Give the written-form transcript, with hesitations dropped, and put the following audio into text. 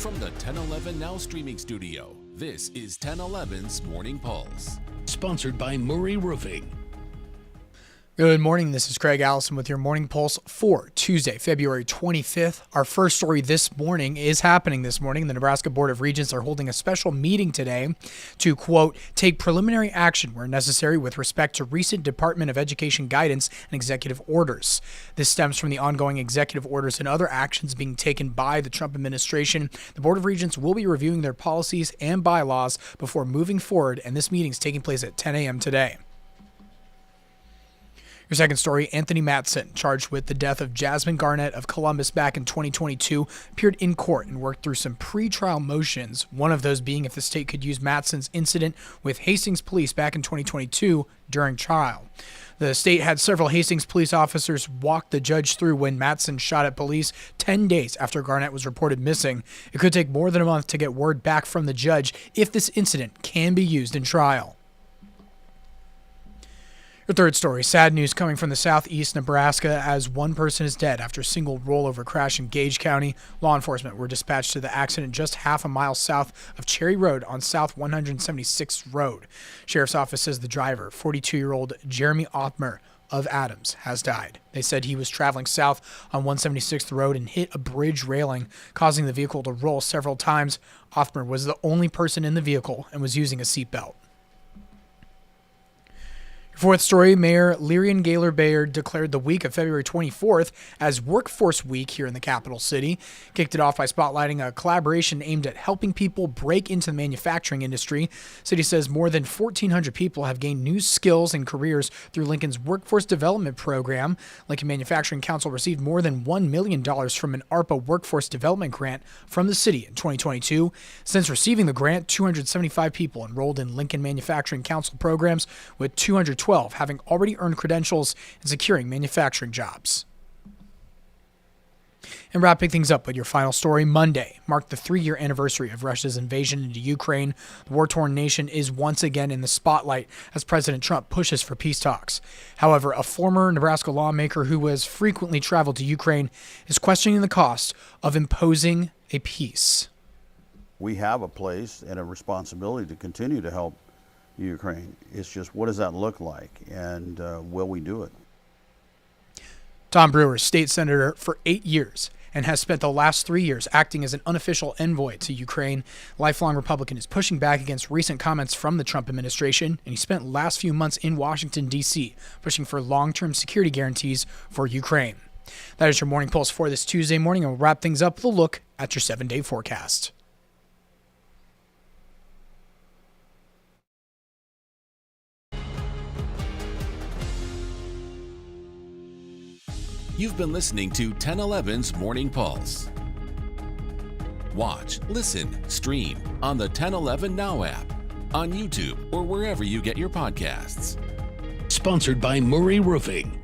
From the 1011 Now streaming studio, this is 1011's Morning Pulse. Sponsored by Murray Roofing. Good morning. This is Craig Allison with your Morning Pulse for Tuesday, February 25th. Our first story this morning is happening this morning. The Nebraska Board of Regents are holding a special meeting today to, quote, take preliminary action where necessary with respect to recent Department of Education guidance and executive orders. This stems from the ongoing executive orders and other actions being taken by the Trump administration. The Board of Regents will be reviewing their policies and bylaws before moving forward, and this meeting is taking place at 10 a.m. today. Your second story, Anthony Mattison, charged with the death of Jasmine Garnett of Columbus back in 2022, appeared in court and worked through some pre-trial motions, one of those being if the state could use Mattison's incident with Hastings Police back in 2022 during trial. The state had several Hastings police officers walk the judge through when Mattison shot at police 10 days after Garnett was reported missing. It could take more than a month to get word back from the judge if this incident can be used in trial. Your third story, sad news coming from the southeast Nebraska as one person is dead after a single rollover crash in Gage County. Law enforcement were dispatched to the accident just half a mile south of Cherry Road on South 176th Road. Sheriff's office says the driver, 42-year-old Jeremy Othmer of Adams, has died. They said he was traveling south on 176th Road and hit a bridge railing, causing the vehicle to roll several times. Othmer was the only person in the vehicle and was using a seatbelt. Fourth story, Mayor Lyrian Gaylor Bayard declared the week of February 24th as Workforce Week here in the capital city. Kicked it off by spotlighting a collaboration aimed at helping people break into the manufacturing industry. City says more than 1,400 people have gained new skills and careers through Lincoln's Workforce Development Program. Lincoln Manufacturing Council received more than $1 million from an ARPA Workforce Development Grant from the city in 2022. Since receiving the grant, 275 people enrolled in Lincoln Manufacturing Council programs, with 212 having already earned credentials and securing manufacturing jobs. And wrapping things up with your final story, Monday marked the 3-year anniversary of Russia's invasion into Ukraine. The war-torn nation is once again in the spotlight as President Trump pushes for peace talks. However, a former Nebraska lawmaker who has frequently traveled to Ukraine is questioning the cost of imposing a peace. We have a place and a responsibility to continue to help Ukraine. It's just, what does that look like, and will we do it? Tom Brewer, state senator for 8 years, and has spent the last 3 years acting as an unofficial envoy to Ukraine. Lifelong Republican is pushing back against recent comments from the Trump administration, and he spent last few months in Washington, D.C., pushing for long-term security guarantees for Ukraine. That is your Morning Pulse for this Tuesday morning, and we'll wrap things up with a look at your 7-day forecast. You've been listening to 1011's Morning Pulse. Watch, listen, stream on the 1011 Now app, on YouTube, or wherever you get your podcasts. Sponsored by Murray Roofing.